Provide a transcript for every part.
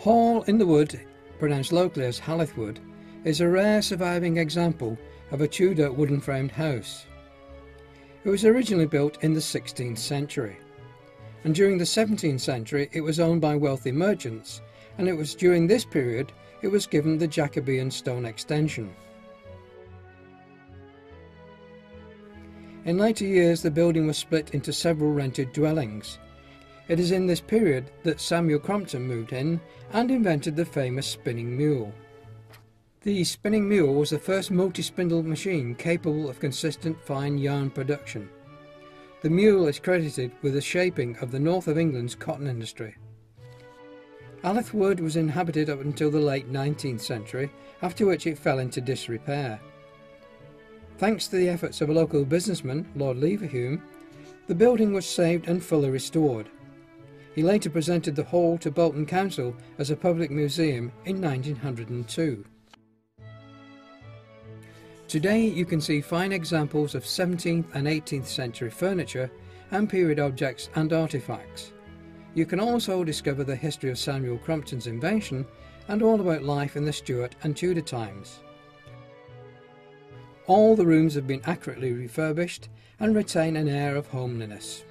Hall in the Wood, pronounced locally as Hallethwood, is a rare surviving example of a Tudor wooden framed house. It was originally built in the 16th century, and during the 17th century it was owned by wealthy merchants, and it was during this period it was given the Jacobean stone extension. In later years the building was split into several rented dwellings. It is in this period that Samuel Crompton moved in and invented the famous spinning mule. The spinning mule was the first multi-spindle machine capable of consistent fine yarn production. The mule is credited with the shaping of the north of England's cotton industry. Hallethwood was inhabited up until the late 19th century, after which it fell into disrepair. Thanks to the efforts of a local businessman, Lord Leverhulme, the building was saved and fully restored. He later presented the hall to Bolton Council as a public museum in 1902. Today you can see fine examples of 17th and 18th century furniture and period objects and artefacts. You can also discover the history of Samuel Crompton's invention and all about life in the Stuart and Tudor times. All the rooms have been accurately refurbished and retain an air of homeliness.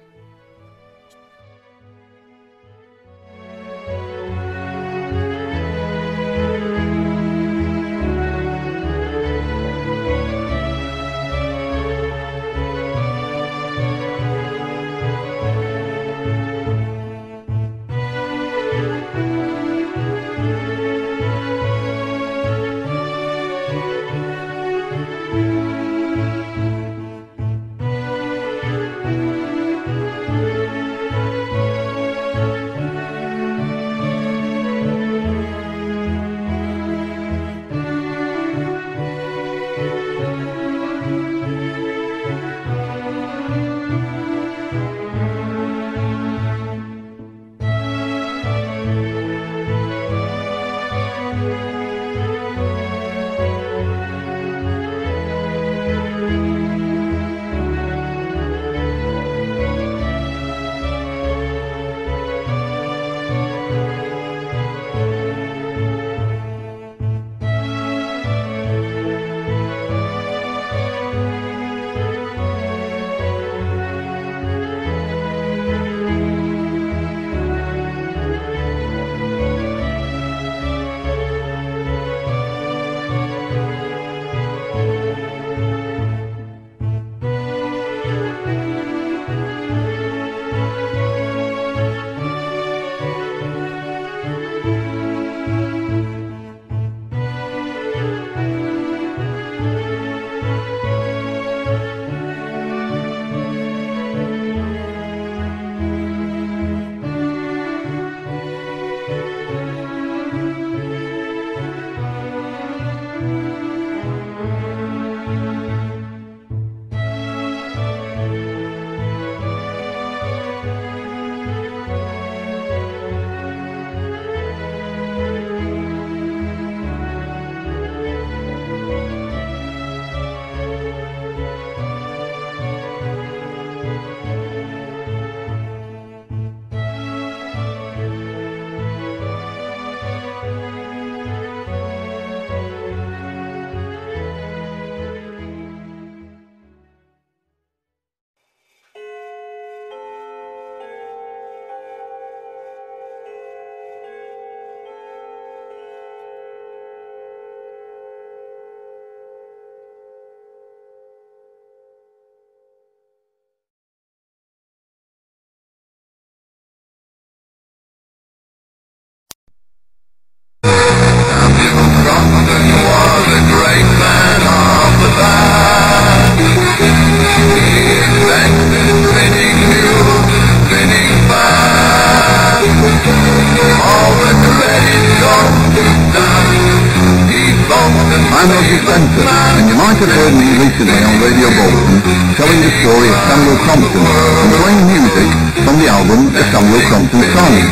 I'm Roger Spencer, and you might have heard me recently on Radio Bolton telling the story of Samuel Crompton and playing music from the album The Samuel Crompton Songs.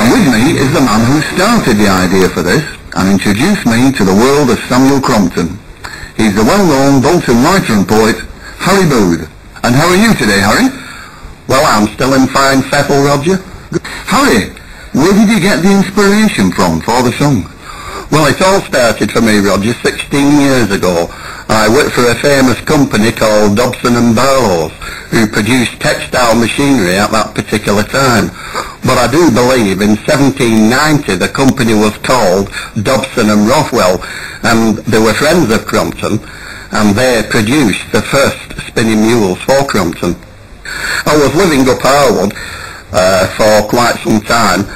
And with me is the man who started the idea for this and introduced me to the world of Samuel Crompton. He's the well-known Bolton writer and poet, Harry Booth. And how are you today, Harry? Well, I'm still in fine fettle, Roger. Harry, Where did you get the inspiration from for the song? Well, it all started for me, Roger, 16 years ago. I worked for a famous company called Dobson and Barlow, who produced textile machinery at that particular time. But I do believe in 1790 the company was called Dobson and Rothwell, and they were friends of Crompton, and they produced the first spinning mules for Crompton. I was living up Harwood for quite some time.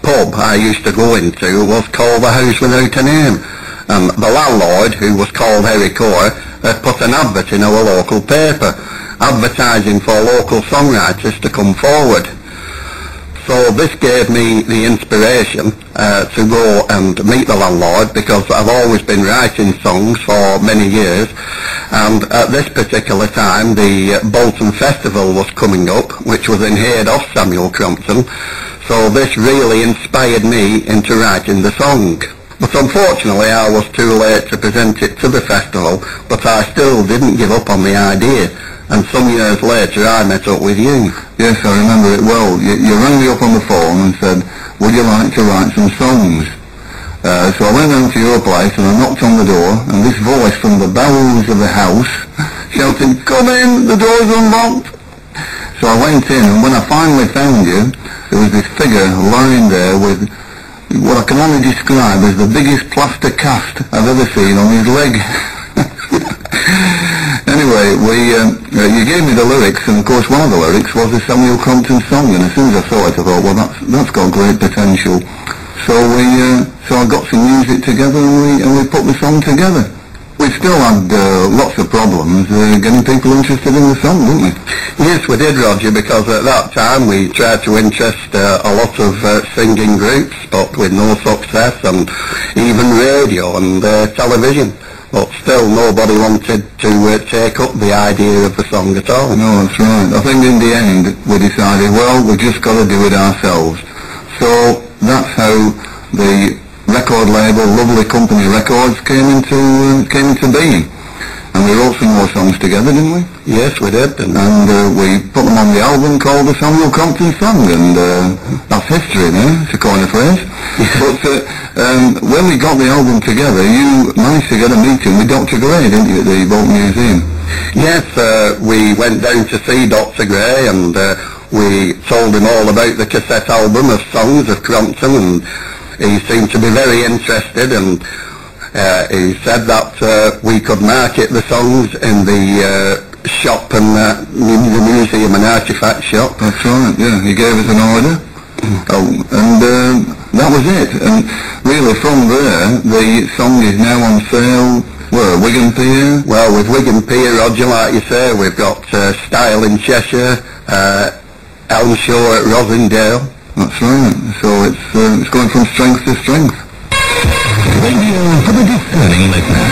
Pub I used to go into was called the House Without a Name, and the landlord, who was called Harry Core, had put an advert in our local paper advertising for local songwriters to come forward. So this gave me the inspiration to go and meet the landlord, because I've always been writing songs for many years, and at this particular time the Bolton Festival was coming up, which was in aid of Samuel Crompton. So this really inspired me into writing the song. But unfortunately I was too late to present it to the festival, but I still didn't give up on the idea, and some years later I met up with you. Yes, I remember it well. You rang me up on the phone and said, would you like to write some songs? So I went down to your place and I knocked on the door, and this voice from the bowels of the house shouted, come in, the door's unlocked. So I went in, and when I finally found you, there was this figure lying there with what I can only describe as the biggest plaster cast I've ever seen on his leg. Anyway, you gave me the lyrics, and of course one of the lyrics was a Samuel Crompton song, and as soon as I saw it I thought, well, that's got great potential. So I got some music together, and we put the song together. We still had lots of problems getting people interested in the song, didn't we? Yes, we did, Roger, because at that time we tried to interest a lot of singing groups, but with no success, and even radio and television. But still nobody wanted to take up the idea of the song at all. No, that's right. I think in the end we decided, well, we just got to do it ourselves. So that's how the record label Lovely Company Records came into being, and we wrote some more songs together, didn't we? Yes, we did, and we put them on the album called the Samuel Crompton Song, and that's history now. It's a corner phrase. But when we got the album together, you managed to get a meeting with Dr. Gray, didn't you, at the Bolton Museum? Yes, we went down to see Dr. Gray, and we told him all about the cassette album of songs of Crompton, and he seemed to be very interested, and he said that we could market the songs in the shop and the museum and artifact shop. That's right, yeah. He gave us an order, and that was it. And really from there, the song is now on sale. Where, Wigan Pier? Well, with Wigan Pier, Roger, like you say, we've got Style in Cheshire, Elmshire at Rosendale. That's right. So it's going from strength to strength. Radio for the discerning listener.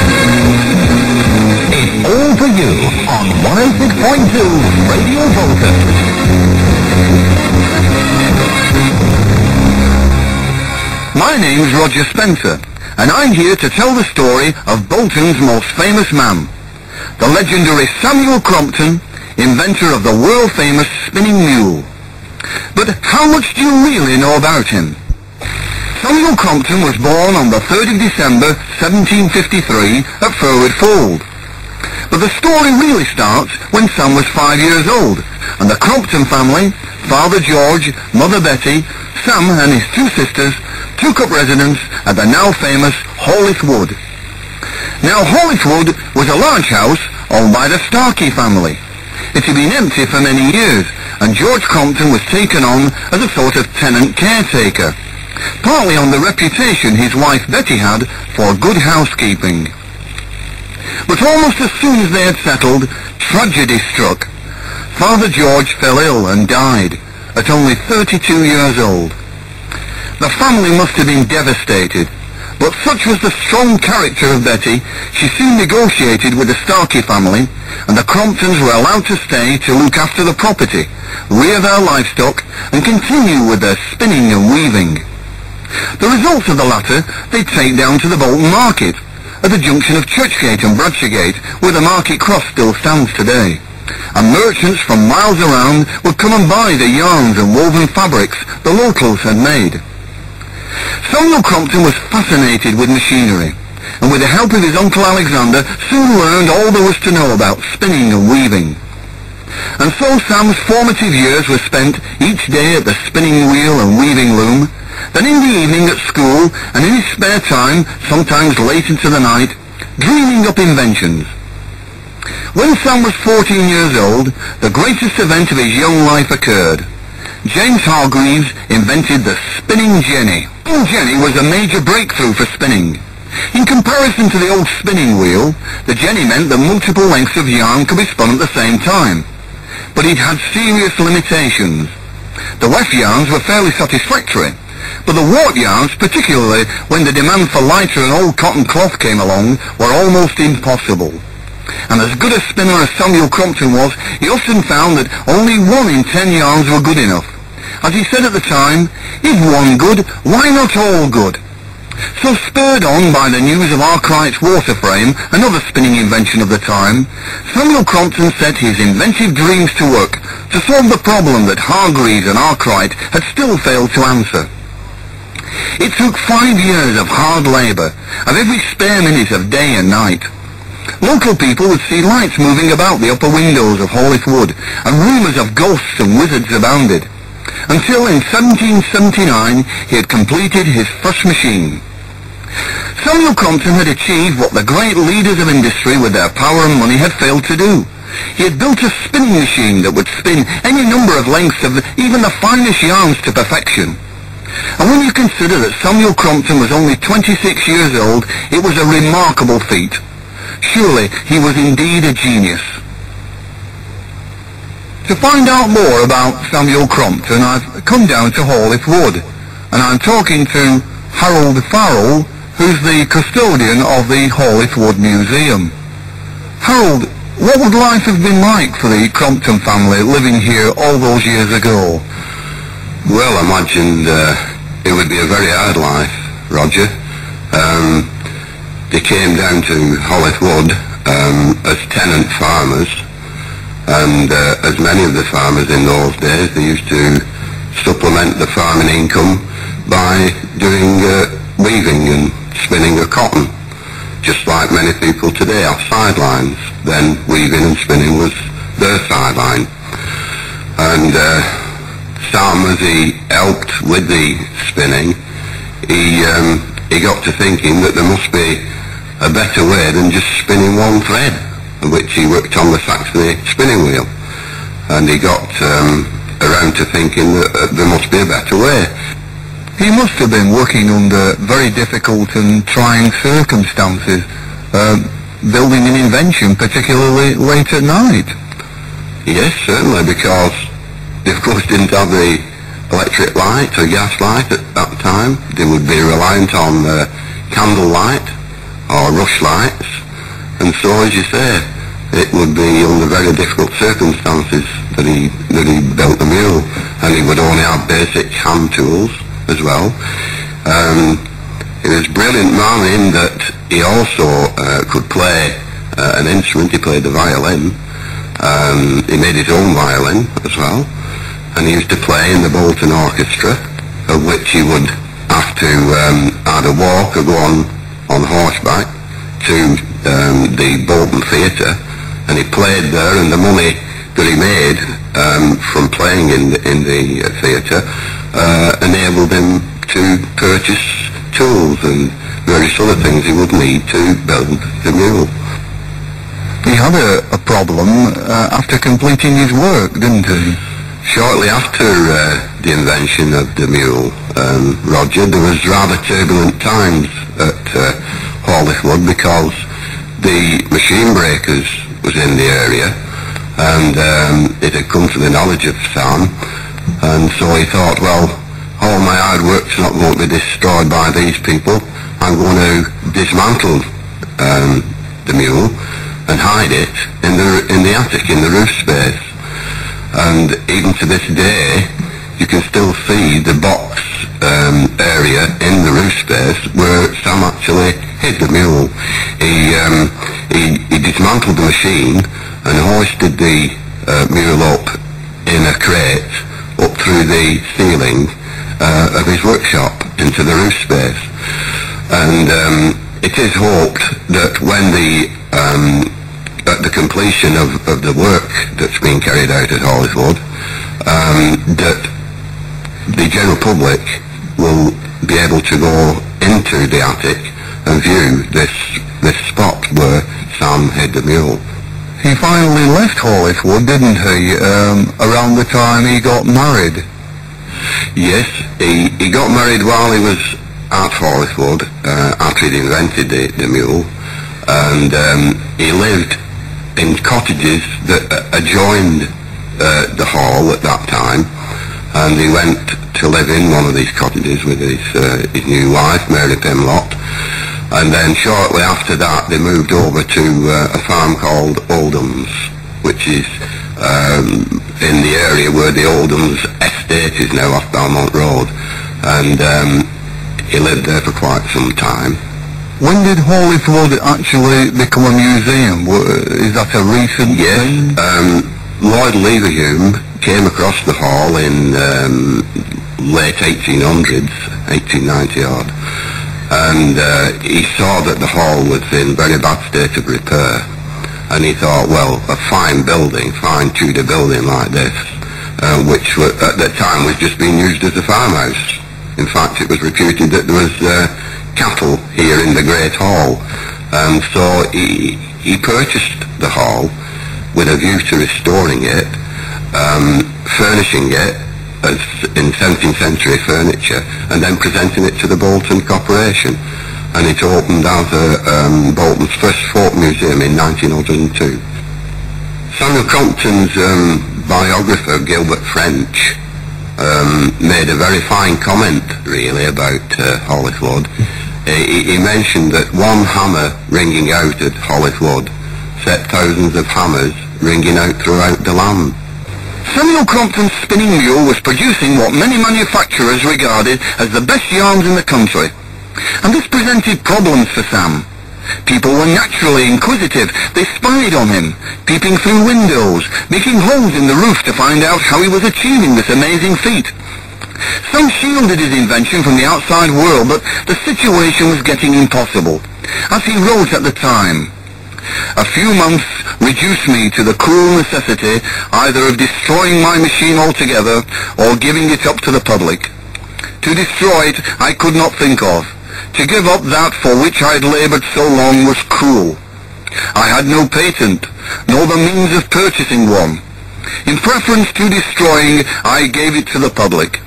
It's all for you on 106.2 Radio Bolton. My name's Roger Spencer, and I'm here to tell the story of Bolton's most famous man, the legendary Samuel Crompton, inventor of the world-famous spinning mule. But how much do you really know about him? Samuel Crompton was born on the 3rd of December 1753 at Furwood Fold. But the story really starts when Sam was 5 years old, and the Crompton family, Father George, Mother Betty, Sam and his two sisters, took up residence at the now famous Hollis Wood. Now Hollis Wood was a large house owned by the Starkey family. It had been empty for many years, and George Crompton was taken on as a sort of tenant caretaker, partly on the reputation his wife Betty had for good housekeeping. But almost as soon as they had settled, tragedy struck. Father George fell ill and died at only 32 years old. The family must have been devastated, but such was the strong character of Betty, she soon negotiated with the Starkey family, and the Cromptons were allowed to stay to look after the property, rear their livestock, and continue with their spinning and weaving. The results of the latter they'd take down to the Bolton Market, at the junction of Churchgate and Bradshawgate, where the market cross still stands today. and merchants from miles around would come and buy the yarns and woven fabrics the locals had made. Samuel Crompton was fascinated with machinery, and with the help of his uncle Alexander soon learned all there was to know about spinning and weaving. And so Sam's formative years were spent each day at the spinning wheel and weaving loom, then in the evening at school, and in his spare time, sometimes late into the night, dreaming up inventions. When Sam was 14 years old, the greatest event of his young life occurred. James Hargreaves invented the spinning jenny. The jenny was a major breakthrough for spinning. In comparison to the old spinning wheel, the jenny meant that multiple lengths of yarn could be spun at the same time. But it had serious limitations. The weft yarns were fairly satisfactory, but the warp yarns, particularly when the demand for lighter and old cotton cloth came along, were almost impossible. And as good a spinner as Samuel Crompton was, he often found that only 1 in 10 yarns were good enough. As he said at the time, if one good, why not all good? So spurred on by the news of Arkwright's water frame, another spinning invention of the time, Samuel Crompton set his inventive dreams to work to solve the problem that Hargreaves and Arkwright had still failed to answer. It took 5 years of hard labour, of every spare minute of day and night. Local people would see lights moving about the upper windows of Hawley Wood, and rumours of ghosts and wizards abounded, until in 1779 he had completed his first machine. Samuel Crompton had achieved what the great leaders of industry with their power and money had failed to do. He had built a spinning machine that would spin any number of lengths of even the finest yarns to perfection. And when you consider that Samuel Crompton was only 26 years old, it was a remarkable feat. Surely he was indeed a genius. To find out more about Samuel Crompton, I've come down to Hawley Wood, and I'm talking to Harold Farrell, who's the custodian of the Hawley Wood Museum. Harold, what would life have been like for the Crompton family living here all those years ago? Well, I imagined it would be a very hard life, Roger. They came down to Hawley Wood as tenant farmers, and as many of the farmers in those days, they used to supplement the farming income by doing weaving and spinning of cotton, just like many people today are sidelines. Then weaving and spinning was their sideline. And Sam, as he helped with the spinning, he got to thinking that there must be a better way than just spinning one thread, which he worked on the Saxony spinning wheel. And he got around to thinking that there must be a better way. He must have been working under very difficult and trying circumstances, building an invention, particularly late at night. Yes, certainly, because they of course didn't have the electric light or gas light at that time. They would be reliant on candle light or rush lights, and so, as you say, it would be under very difficult circumstances that he built the mule, and he would only have basic hand tools as well. He was a brilliant man in that he also could play an instrument. He played the violin. He made his own violin as well, and he used to play in the Bolton Orchestra, of which he would have to either walk or go on horseback to the Bolton Theatre, and he played there, and the money that he made from playing in the theatre enabled him to purchase tools and various other things he would need to build the mule. He had a problem after completing his work, didn't he? Shortly after the invention of the mule, Roger, there was rather turbulent times at Hawley Wood, because the machine breakers was in the area, and it had come to the knowledge of Sam, and so he thought, well, all my hard work's not going to be destroyed by these people. I'm going to dismantle the mule and hide it in the attic, in the roof space. And even to this day, you can still see the box area in the roof space where Sam actually hid the mule. He dismantled the machine and hoisted the mule up in a crate up through the ceiling of his workshop into the roof space. And it is hoped that when at the completion of the work that's being carried out at Holliswood, that the general public will be able to go into the attic and view this spot where Sam hid the mule. He finally left Holliswood, didn't he, around the time he got married? Yes, he got married while he was at Holliswood, after he'd invented the mule, and he lived in cottages that adjoined the hall at that time, and he went to live in one of these cottages with his new wife, Mary Pimlott, and then shortly after that they moved over to a farm called Oldham's, which is in the area where the Oldham's estate is now off Belmont Road, and he lived there for quite some time. When did Holliswood actually become a museum? Is that a recent thing? Lloyd Leverhulme came across the hall in late 1800s, 1890 odd, and he saw that the hall was in very bad state of repair, and he thought, well, a fine building, fine Tudor building like this, which at that time was just being used as a farmhouse. In fact, it was reputed that there was cattle here in the Great Hall, and so he purchased the hall with a view to restoring it, furnishing it as in 17th century furniture, and then presenting it to the Bolton Corporation, and it opened as Bolton's first folk museum in 1902. Samuel Crompton's biographer, Gilbert French, made a very fine comment, really, about Holliswood. He mentioned that one hammer ringing out at Holliswood set thousands of hammers ringing out throughout the land. Samuel Crompton's spinning mule was producing what many manufacturers regarded as the best yarns in the country, and this presented problems for Sam. People were naturally inquisitive. They spied on him, peeping through windows, making holes in the roof to find out how he was achieving this amazing feat. Sam shielded his invention from the outside world, but the situation was getting impossible. As he wrote at the time, "A few months reduced me to the cruel necessity either of destroying my machine altogether or giving it up to the public. To destroy it I could not think of. To give up that for which I had laboured so long was cruel. I had no patent, nor the means of purchasing one. In preference to destroying, I gave it to the public."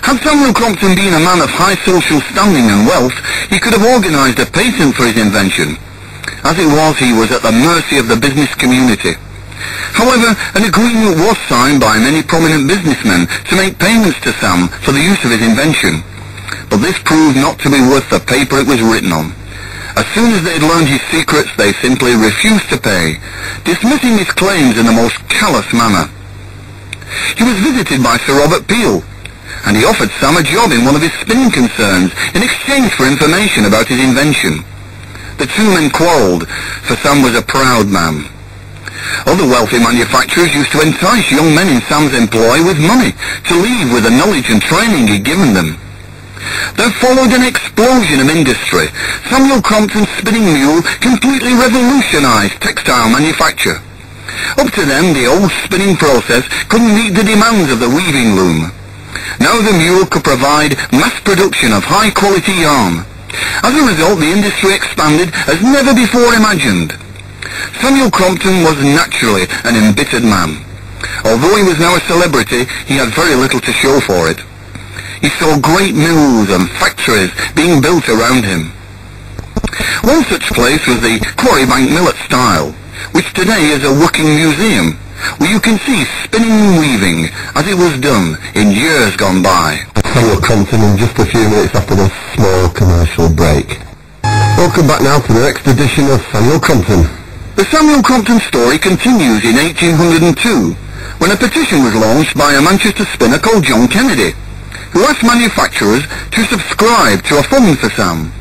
Had Samuel Crompton been a man of high social standing and wealth, he could have organised a patent for his invention. As it was, he was at the mercy of the business community. However, an agreement was signed by many prominent businessmen to make payments to Sam for the use of his invention. But this proved not to be worth the paper it was written on. As soon as they'd learned his secrets, they simply refused to pay, dismissing his claims in the most callous manner. He was visited by Sir Robert Peel, and he offered Sam a job in one of his spinning concerns in exchange for information about his invention. The two men quarrelled, for Sam was a proud man. Other wealthy manufacturers used to entice young men in Sam's employ with money to leave with the knowledge and training he'd given them. There followed an explosion of industry. Samuel Crompton's spinning mule completely revolutionised textile manufacture. Up to then, the old spinning process couldn't meet the demands of the weaving loom. Now the mule could provide mass production of high-quality yarn. As a result, the industry expanded as never before imagined. Samuel Crompton was naturally an embittered man. Although he was now a celebrity, he had very little to show for it. He saw great mills and factories being built around him. One such place was the Quarrybank Mill at Stile, which today is a working museum, where you can see spinning and weaving as it was done in years gone by. Samuel Crompton in just a few minutes after this small commercial break. Welcome back now to the next edition of Samuel Crompton. The Samuel Crompton story continues in 1802, when a petition was launched by a Manchester spinner called John Kennedy, who asked manufacturers to subscribe to a fund for Sam.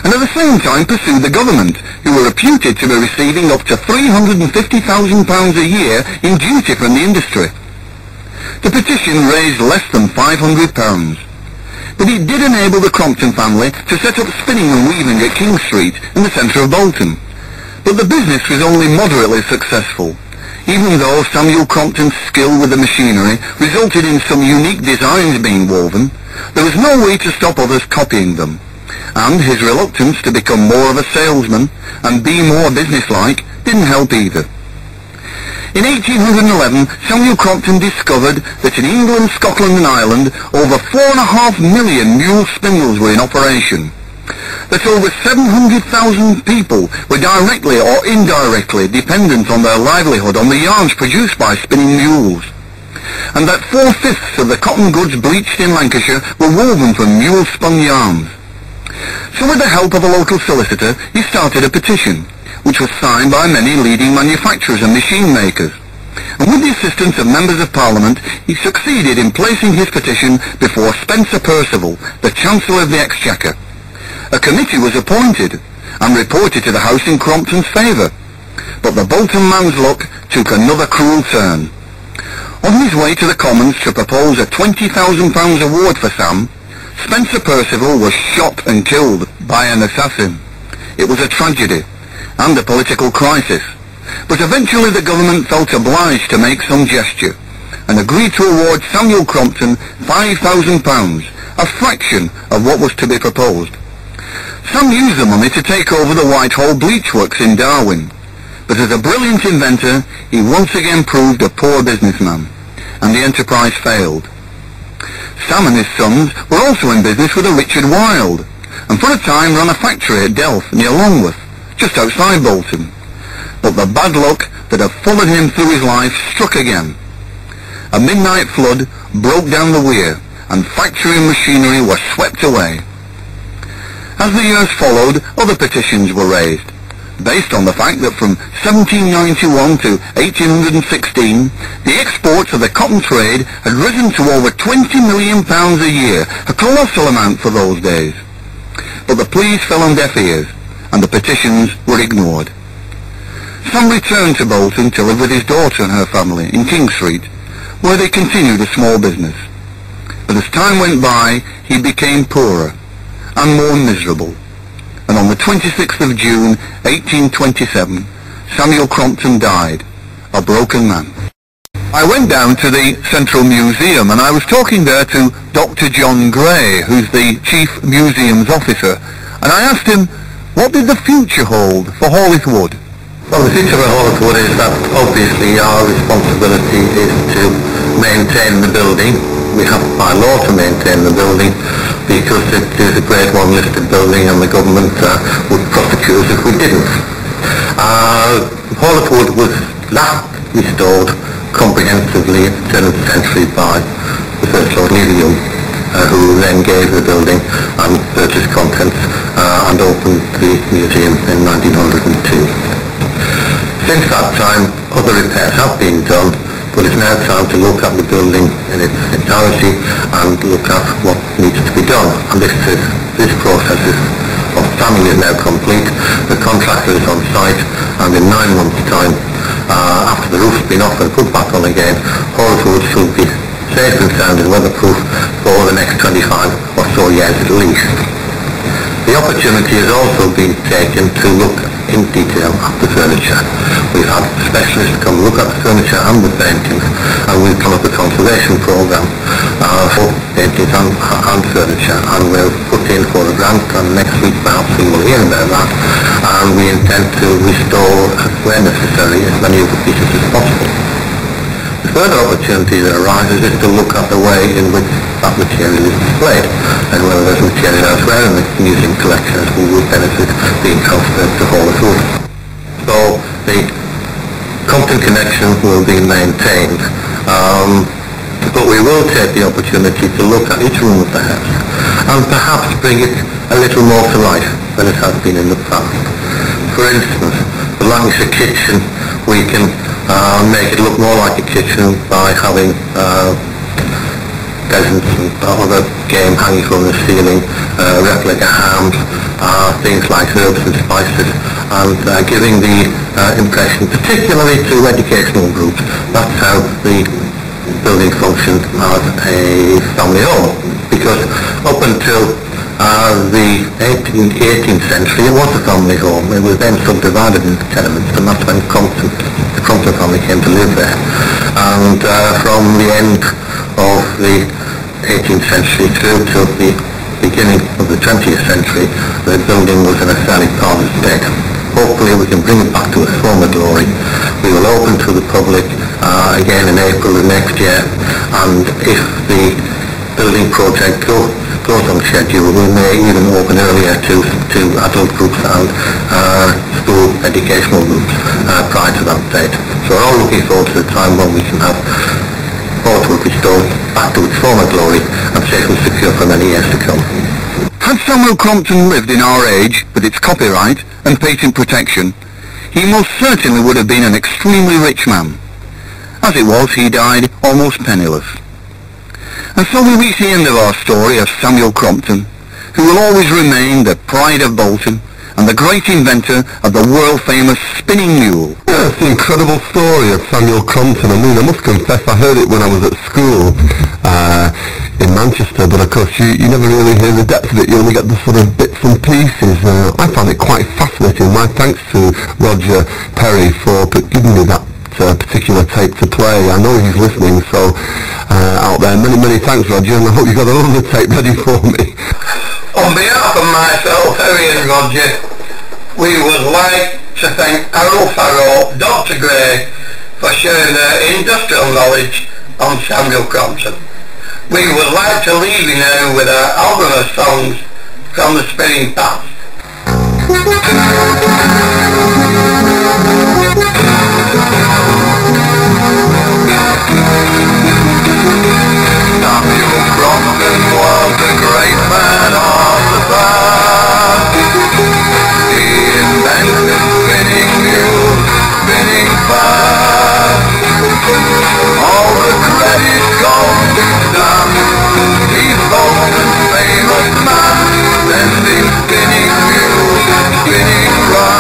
and at the same time pursued the government, who were reputed to be receiving up to £350,000 a year in duty from the industry. The petition raised less than £500, but it did enable the Crompton family to set up spinning and weaving at King Street in the centre of Bolton. But the business was only moderately successful. Even though Samuel Crompton's skill with the machinery resulted in some unique designs being woven, there was no way to stop others copying them, and his reluctance to become more of a salesman and be more businesslike didn't help either. In 1811, Samuel Crompton discovered that in England, Scotland and Ireland, over 4.5 million mule spindles were in operation, that over 700,000 people were directly or indirectly dependent on their livelihood on the yarns produced by spinning mules, and that 4/5 of the cotton goods bleached in Lancashire were woven from mule-spun yarns. So with the help of a local solicitor, he started a petition, which was signed by many leading manufacturers and machine makers. And with the assistance of members of Parliament, he succeeded in placing his petition before Spencer Perceval, the Chancellor of the Exchequer. A committee was appointed and reported to the House in Crompton's favour. But the Bolton man's luck took another cruel turn. On his way to the Commons to propose a £20,000 award for Sam, Spencer Perceval was shot and killed by an assassin. It was a tragedy and a political crisis, but eventually the government felt obliged to make some gesture and agreed to award Samuel Crompton £5,000, a fraction of what was to be proposed. Sam used the money to take over the Whitehall Bleach Works in Darwin, but as a brilliant inventor, he once again proved a poor businessman, and the enterprise failed. Sam and his sons were also in business with a Richard Wilde, and for a time ran a factory at Delft near Longworth, just outside Bolton. But the bad luck that had followed him through his life struck again. A midnight flood broke down the weir, and factory and machinery were swept away. As the years followed, other petitions were raised, based on the fact that from 1791 to 1816, the exports of the cotton trade had risen to over £20 million a year, a colossal amount for those days. But the pleas fell on deaf ears, and the petitions were ignored. Sam returned to Bolton to live with his daughter and her family in King Street, where they continued a small business. But as time went by, he became poorer and more miserable, and on the 26th of June 1827, Samuel Crompton died, a broken man. I went down to the Central Museum, and I was talking there to Dr. John Gray, who's the Chief Museums Officer, and I asked him, what did the future hold for Hawley's Wood? Well, the future of Hawley's Wood is that obviously our responsibility is to maintain the building. We have by law to maintain the building because it is a Grade 1 listed building and the government would prosecute us if we didn't. Hawley's Wood was last restored comprehensively at the turn of the century by the First Lord Nevill, who then gave the building and purchased contents and opened the museum in 1902. Since that time, other repairs have been done, but it's now time to look at the building in its entirety and look at what needs to be done. And this process of planning is now complete. The contractor is on site, and in 9 months' time, after the roof's been off and put back on again, Hawley's Wood should be safe and sound and weatherproof for the next 25 or so years at least. The opportunity has also been taken to look in detail at the furniture. We've had specialists come look at the furniture and the paintings, and we've done up a conservation programme for paintings and furniture, and we'll put in for a grant, and next week perhaps we will hear about that, and we intend to restore, where necessary, as many of the pieces as possible. The further opportunity that arises is to look at the way in which that material is displayed, and whether there's material elsewhere in the museum collections who would benefit being transferred to Hawley's Wood. So the Crompton connection will be maintained, but we will take the opportunity to look at each room of the house and perhaps bring it a little more to life than it has been in the past. For instance, the Lancashire kitchen, we can make it look more like a kitchen by having pheasants and other game hanging from the ceiling, replica hams, things like herbs and spices, and giving the impression, particularly to educational groups, that's how the building functioned as a family home. Because up until the 18th century, it was a family home. It was then subdivided into tenements, and that's when the Crompton family came to live there. And from the end of the 18th century through to the beginning of the 20th century, the building was in a fairly parlous state. Hopefully we can bring it back to its former glory. We will open to the public again in April of next year, and if the building project goes on schedule, we may even open earlier to adult groups and school educational groups prior to that date. So we're all looking forward to the time when we can have Portsmouth restored back to its former glory and safe and secure for many years to come. Had Samuel Crompton lived in our age, with its copyright and patent protection, he most certainly would have been an extremely rich man. As it was, he died almost penniless. And so we reach the end of our story of Samuel Crompton, who will always remain the pride of Bolton and the great inventor of the world-famous spinning mule. Yeah, it's the incredible story of Samuel Crompton. I mean, I must confess, I heard it when I was at school in Manchester, but of course you never really hear the depth of it. You only get the sort of bits and pieces. I found it quite fascinating. My thanks to Roger Perry for giving me that particular tape to play. I know he's listening, so out there, many thanks, Roger, and I hope you've got another tape ready for me. On behalf of myself, Harry and Roger, we would like to thank Harold Farrow, Dr. Gray, for sharing their industrial knowledge on Samuel Crompton. We would like to leave you now with our album of songs from the spinning past. Samuel Crompton was a great man of the past. He invented spinning mules, spinning fast. All the credit goes to Sam. He's Bolton's famous man, sending spinning mules, spinning fast.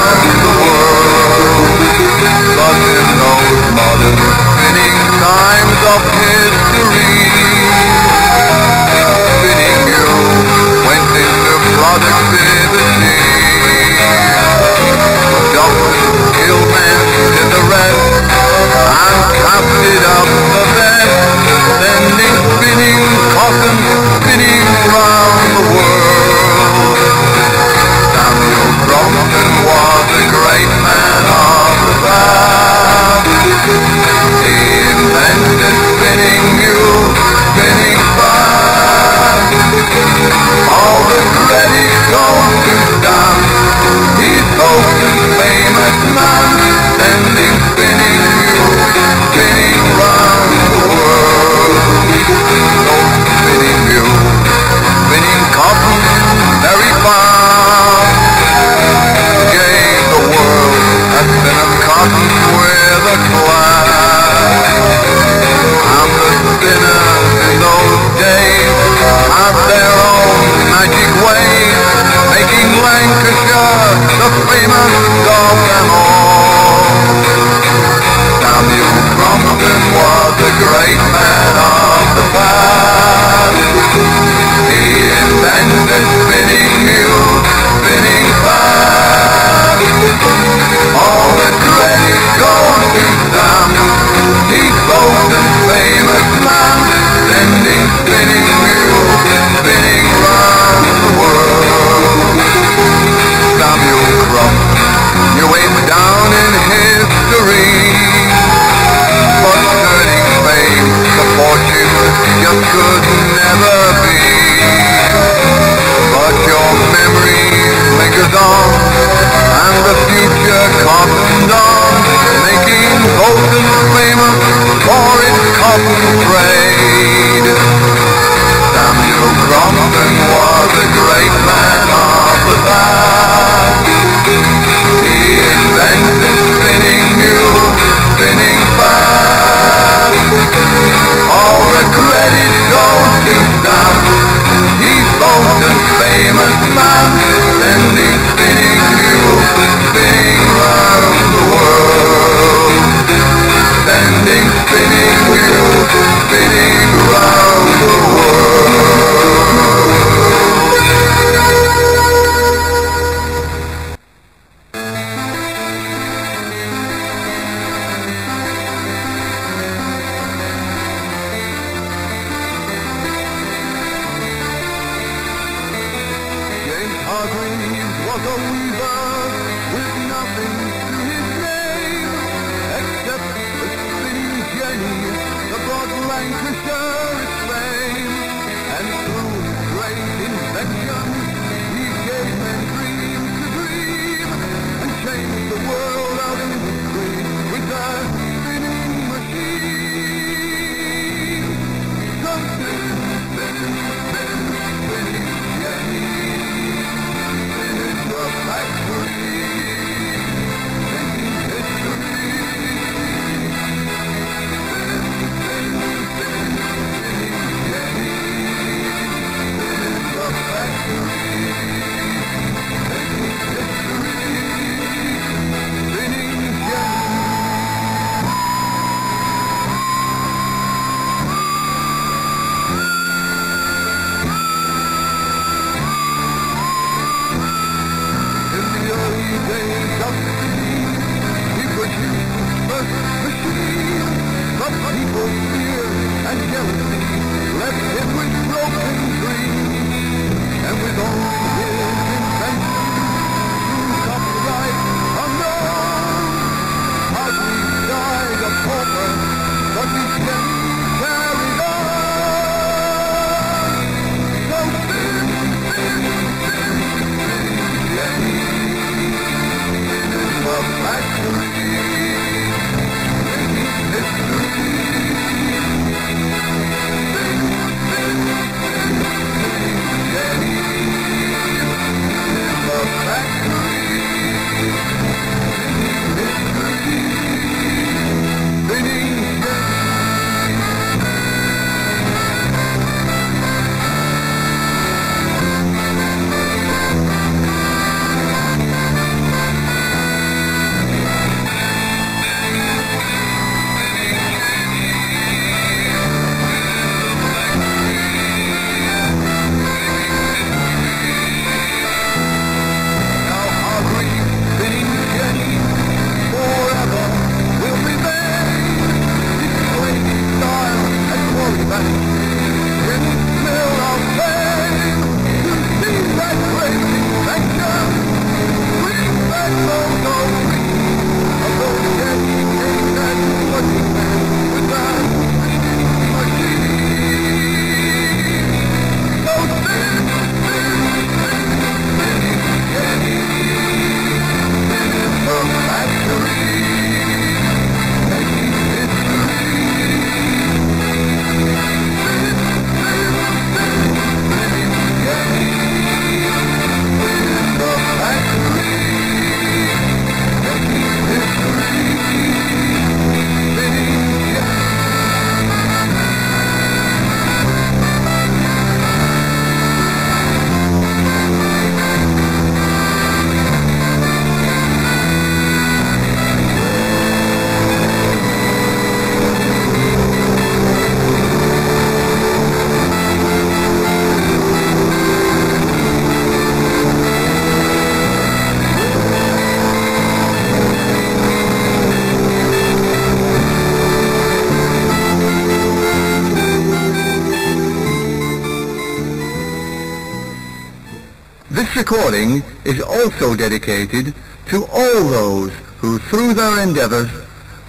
recording is also dedicated to all those who, through their endeavours,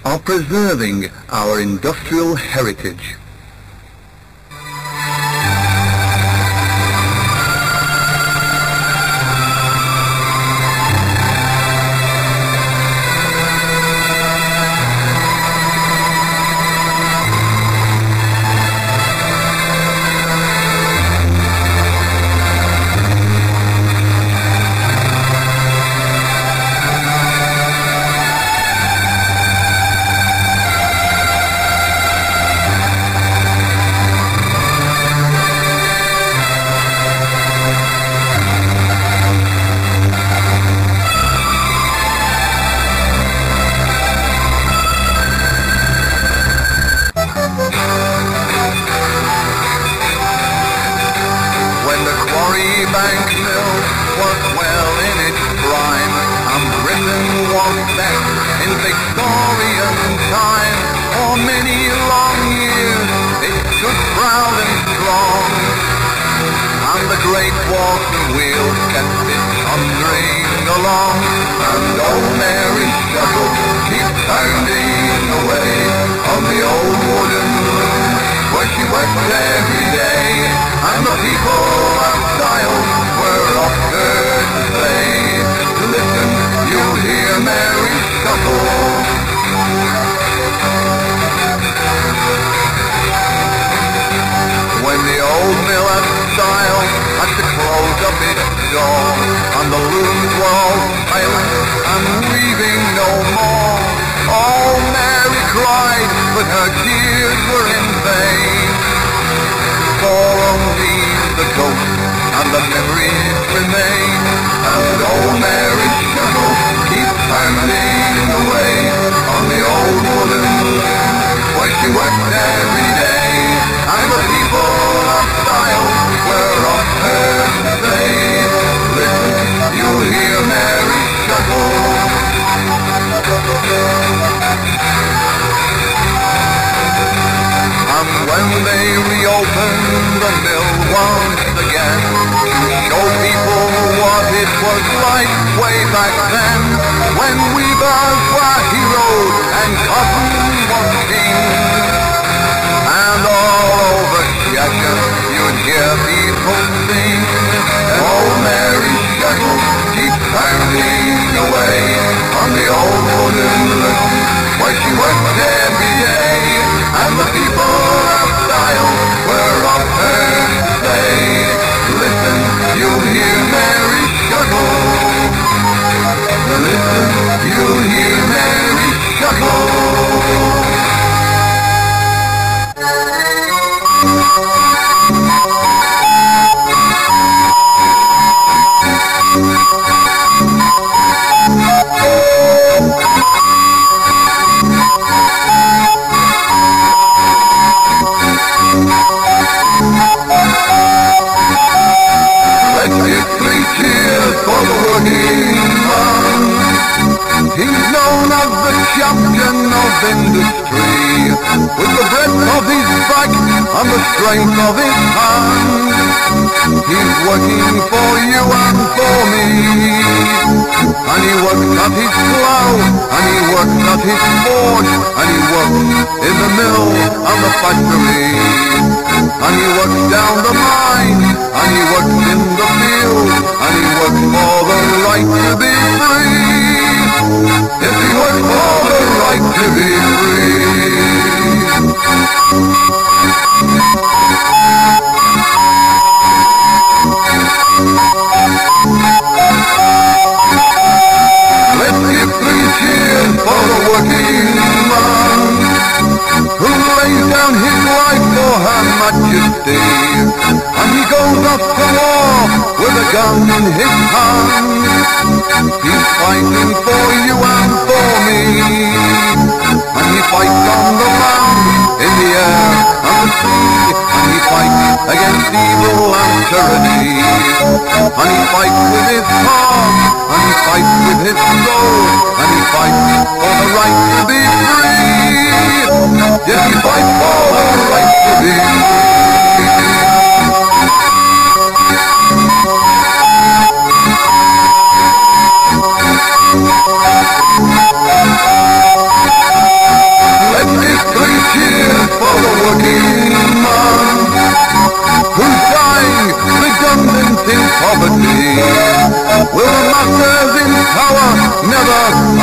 are preserving our industrial heritage.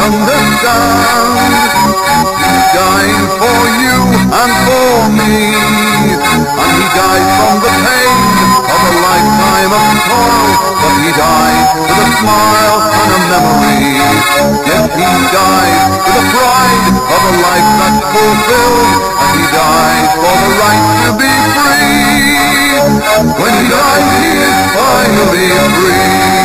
understand. He died for you and for me, and he died from the pain of a lifetime of toil, but he died with a smile and a memory. Yes, he died with the pride of a life that's fulfilled, and he died for the right to be free. When he died, he is finally free.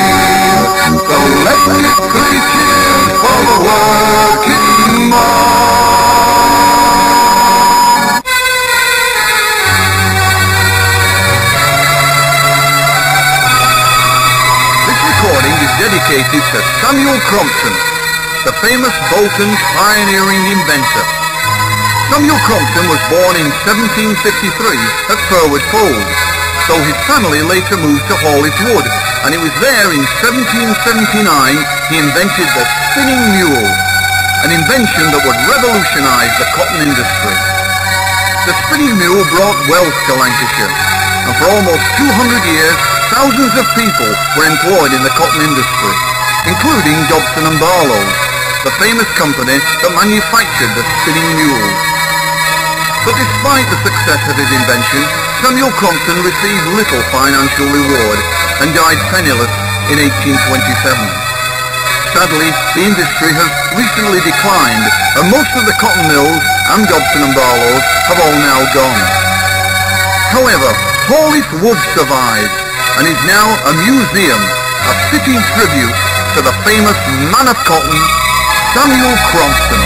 So let's give 3 cheers for the working man. This recording is dedicated to Samuel Crompton, the famous Bolton's pioneering inventor. Samuel Crompton was born in 1753 at Furwood Fold, though his family later moved to Hawley's Wood, and it was there in 1779 he invented the spinning mule, an invention that would revolutionise the cotton industry. The spinning mule brought wealth to Lancashire, and for almost 200 years thousands of people were employed in the cotton industry, including Dobson and Barlow, the famous company that manufactured the spinning mules. But despite the success of his invention, Samuel Crompton received little financial reward and died penniless in 1827. Sadly, the industry has recently declined, and most of the cotton mills and Dobson and Barlows have all now gone. However, Hawley's Wood survives and is now a museum, a fitting tribute to the famous man of cotton, Samuel Crompton.